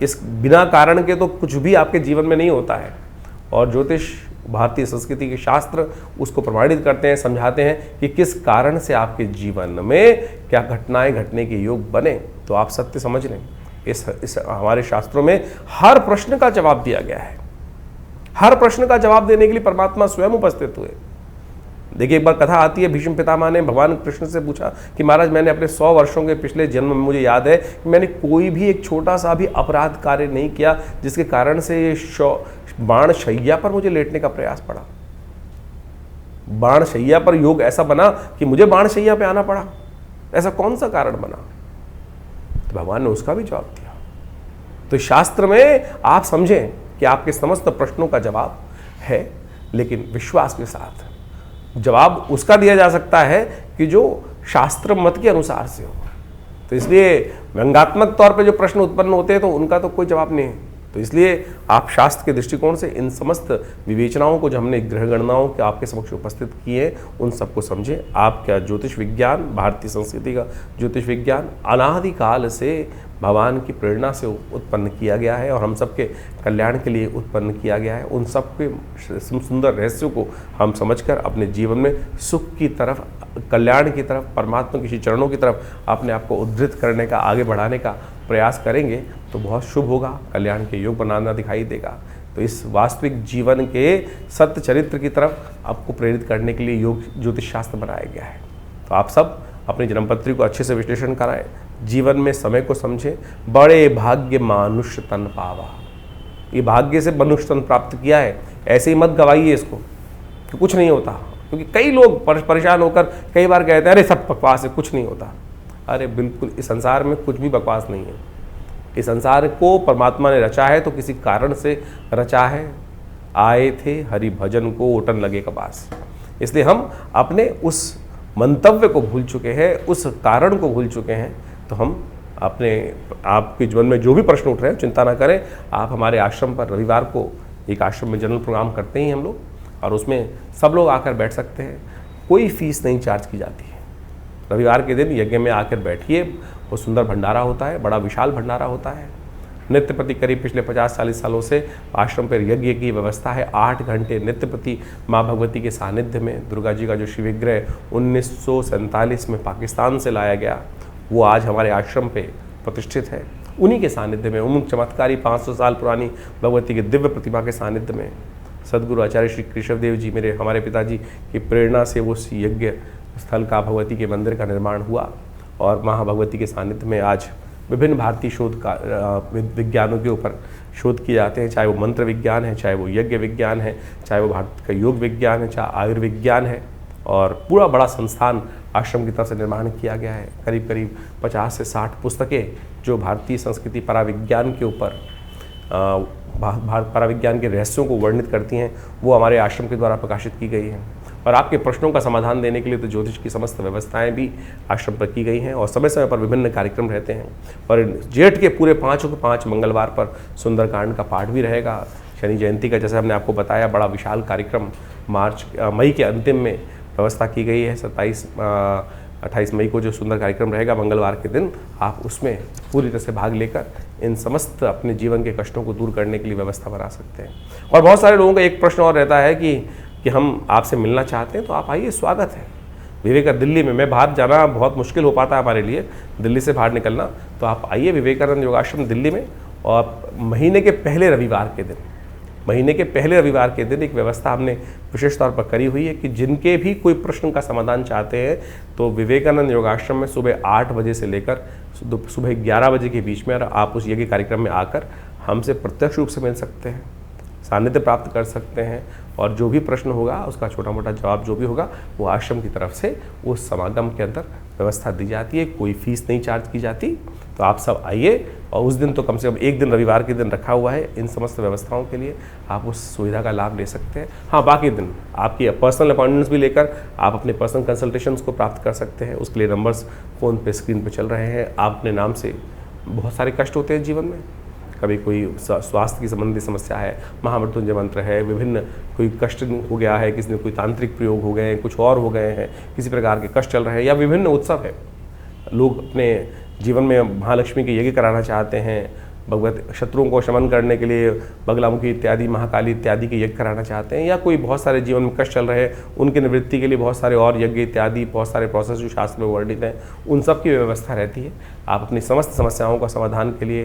इस बिना कारण के तो कुछ भी आपके जीवन में नहीं होता है। और ज्योतिष, भारतीय संस्कृति के शास्त्र उसको प्रमाणित करते हैं, समझाते हैं कि किस कारण से आपके जीवन में क्या घटनाएं घटने के योग बने। तो आप सत्य समझ लें, इस हमारे शास्त्रों में हर प्रश्न का जवाब दिया गया है। हर प्रश्न का जवाब देने के लिए परमात्मा स्वयं उपस्थित हुए। देखिए एक बार कथा आती है, भीष्म पितामह ने भगवान कृष्ण से पूछा कि महाराज मैंने अपने 100 वर्षों के पिछले जन्म में मुझे याद है कि मैंने कोई भी एक छोटा सा भी अपराध कार्य नहीं किया जिसके कारण से ये बाण शैया पर मुझे लेटने का प्रयास पड़ा। बाण शैया पर योग ऐसा बना कि मुझे बाण शैया पे आना पड़ा, ऐसा कौन सा कारण बना? तो भगवान ने उसका भी जवाब दिया। तो शास्त्र में आप समझें कि आपके समस्त प्रश्नों का जवाब है, लेकिन विश्वास के साथ जवाब उसका दिया जा सकता है कि जो शास्त्र मत के अनुसार से हो। तो इसलिए व्यंग्यात्मक तौर पे जो प्रश्न उत्पन्न होते हैं तो उनका तो कोई जवाब नहीं है। तो इसलिए आप शास्त्र के दृष्टिकोण से इन समस्त विवेचनाओं को जो हमने ग्रह गणनाओं के आपके समक्ष उपस्थित किए उन सबको समझें। आपका ज्योतिष विज्ञान, भारतीय संस्कृति का ज्योतिष विज्ञान अनादिकाल से भगवान की प्रेरणा से उत्पन्न किया गया है और हम सबके कल्याण के लिए उत्पन्न किया गया है। उन सब के सुंदर रहस्यों को हम समझकर अपने जीवन में सुख की तरफ, कल्याण की तरफ, परमात्मा के चरणों की तरफ अपने आप को उद्धृत करने का, आगे बढ़ाने का प्रयास करेंगे तो बहुत शुभ होगा, कल्याण के योग बनाना दिखाई देगा। तो इस वास्तविक जीवन के सत्य चरित्र की तरफ आपको प्रेरित करने के लिए योग ज्योतिष शास्त्र बनाया गया है। तो आप सब अपनी जन्मपत्री को अच्छे से विश्लेषण कराएं, जीवन में समय को समझें। बड़े भाग्य मनुष्य तन पावा, ये भाग्य से मनुष्य तन प्राप्त किया है, ऐसे ही मत गवाइए इसको कि कुछ नहीं होता। क्योंकि कई लोग परेशान होकर कई बार कहते हैं अरे सब बकवास है, कुछ नहीं होता। अरे बिल्कुल, इस संसार में कुछ भी बकवास नहीं है। इस संसार को परमात्मा ने रचा है तो किसी कारण से रचा है। आए थे हरि भजन को ओटन लगे कपास। इसलिए हम अपने उस मंतव्य को भूल चुके हैं, उस कारण को भूल चुके हैं। तो हम अपने आपके जीवन में जो भी प्रश्न उठ रहे हैं चिंता ना करें। आप हमारे आश्रम पर रविवार को एक आश्रम में जनरल प्रोग्राम करते ही हम लोग, और उसमें सब लोग आकर बैठ सकते हैं, कोई फीस नहीं चार्ज की जाती है। रविवार के दिन यज्ञ में आकर बैठिए, वो सुंदर भंडारा होता है, बड़ा विशाल भंडारा होता है। नित्य प्रति करीब पिछले 50-40 सालों से आश्रम पर यज्ञ की व्यवस्था है। 8 घंटे नित्य प्रति माँ भगवती के सानिध्य में दुर्गा जी का जो शिव विग्रह 1947 में पाकिस्तान से लाया गया, वो आज हमारे आश्रम पे प्रतिष्ठित है। उन्हीं के सानिध्य में, उन चमत्कारी 500 साल पुरानी भगवती के दिव्य प्रतिमा के सानिध्य में सदगुरु आचार्य श्री केशव देव जी, हमारे पिताजी की प्रेरणा से वो यज्ञ स्थल का, भगवती के मंदिर का निर्माण हुआ। और महाभगवती के सानिध्य में आज विभिन्न भारतीय शोध का विज्ञानों के ऊपर शोध किए जाते हैं, चाहे वो मंत्र विज्ञान है, चाहे वो यज्ञ विज्ञान है, चाहे वो भारत का योग विज्ञान है, चाहे आयुर्विज्ञान है। और पूरा बड़ा संस्थान आश्रम की तरफ से निर्माण किया गया है। करीब करीब 50 से 60 पुस्तकें जो भारतीय संस्कृति पराविज्ञान के ऊपर, भारत पराविज्ञान के रहस्यों को वर्णित करती हैं, वो हमारे आश्रम के द्वारा प्रकाशित की गई हैं। और आपके प्रश्नों का समाधान देने के लिए तो ज्योतिष की समस्त व्यवस्थाएं भी आश्रम पर की गई हैं और समय समय पर विभिन्न कार्यक्रम रहते हैं। और जेठ के पूरे 5 मंगलवार पर सुंदरकांड का पाठ भी रहेगा। शनि जयंती का, जैसे हमने आपको बताया, बड़ा विशाल कार्यक्रम मई के अंतिम में व्यवस्था की गई है। 28 मई को जो सुंदर कार्यक्रम रहेगा मंगलवार के दिन, आप उसमें पूरी तरह से भाग लेकर इन समस्त अपने जीवन के कष्टों को दूर करने के लिए व्यवस्था बना सकते हैं। और बहुत सारे लोगों का एक प्रश्न और रहता है कि हम आपसे मिलना चाहते हैं, तो आप आइए, स्वागत है। विवेकानंद दिल्ली में, मैं बाहर जाना बहुत मुश्किल हो पाता है हमारे लिए, दिल्ली से बाहर निकलना, तो आप आइए विवेकानंद योगाश्रम दिल्ली में। और महीने के पहले रविवार के दिन एक व्यवस्था हमने विशेष तौर पर करी हुई है कि जिनके भी कोई प्रश्न का समाधान चाहते हैं तो विवेकानंद योगाश्रम में सुबह 8 बजे से लेकर सुबह 11 बजे के बीच में आप उस यज्ञ कार्यक्रम में आकर हमसे प्रत्यक्ष रूप से मिल सकते हैं, सानिध्य प्राप्त कर सकते हैं। और जो भी प्रश्न होगा उसका छोटा मोटा जवाब जो भी होगा वो आश्रम की तरफ से उस समागम के अंदर व्यवस्था दी जाती है, कोई फीस नहीं चार्ज की जाती। तो आप सब आइए, और उस दिन तो कम से कम एक दिन रविवार के दिन रखा हुआ है इन समस्त व्यवस्थाओं के लिए, आप उस सुविधा का लाभ ले सकते हैं। हाँ, बाकी दिन आपकी पर्सनल अपॉइंटमेंट्स भी लेकर आप अपने पर्सनल कंसल्टेशंस को प्राप्त कर सकते हैं। उसके लिए नंबर्स फ़ोन पे स्क्रीन पे चल रहे हैं। आप अपने नाम से, बहुत सारे कष्ट होते हैं जीवन में, कभी कोई स्वास्थ्य की संबंधी समस्या है, महामृत्युंजय मंत्र है, विभिन्न कोई कष्ट हो गया है, किसी ने कोई तांत्रिक प्रयोग हो गए हैं, कुछ और हो गए हैं, किसी प्रकार के कष्ट चल रहे हैं, या विभिन्न उत्सव है, लोग अपने जीवन में महालक्ष्मी के यज्ञ कराना चाहते हैं, भगवत शत्रुओं को शमन करने के लिए बगलामुखी इत्यादि, महाकाली इत्यादि के यज्ञ कराना चाहते हैं, या कोई बहुत सारे जीवन में कष्ट चल रहे हैं उनकी निवृत्ति के लिए बहुत सारे और यज्ञ इत्यादि, बहुत सारे प्रोसेस जो शास्त्र में वर्णित हैं, उन सब की व्यवस्था रहती है। आप अपनी समस्त समस्याओं का समाधान के लिए,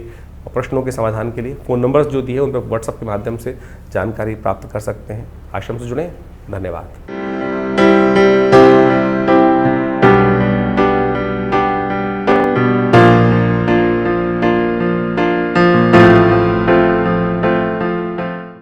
प्रश्नों के समाधान के लिए फ़ोन नंबर्स जो दिए उन पर व्हाट्सएप के माध्यम से जानकारी प्राप्त कर सकते हैं। आश्रम से जुड़ें। धन्यवाद।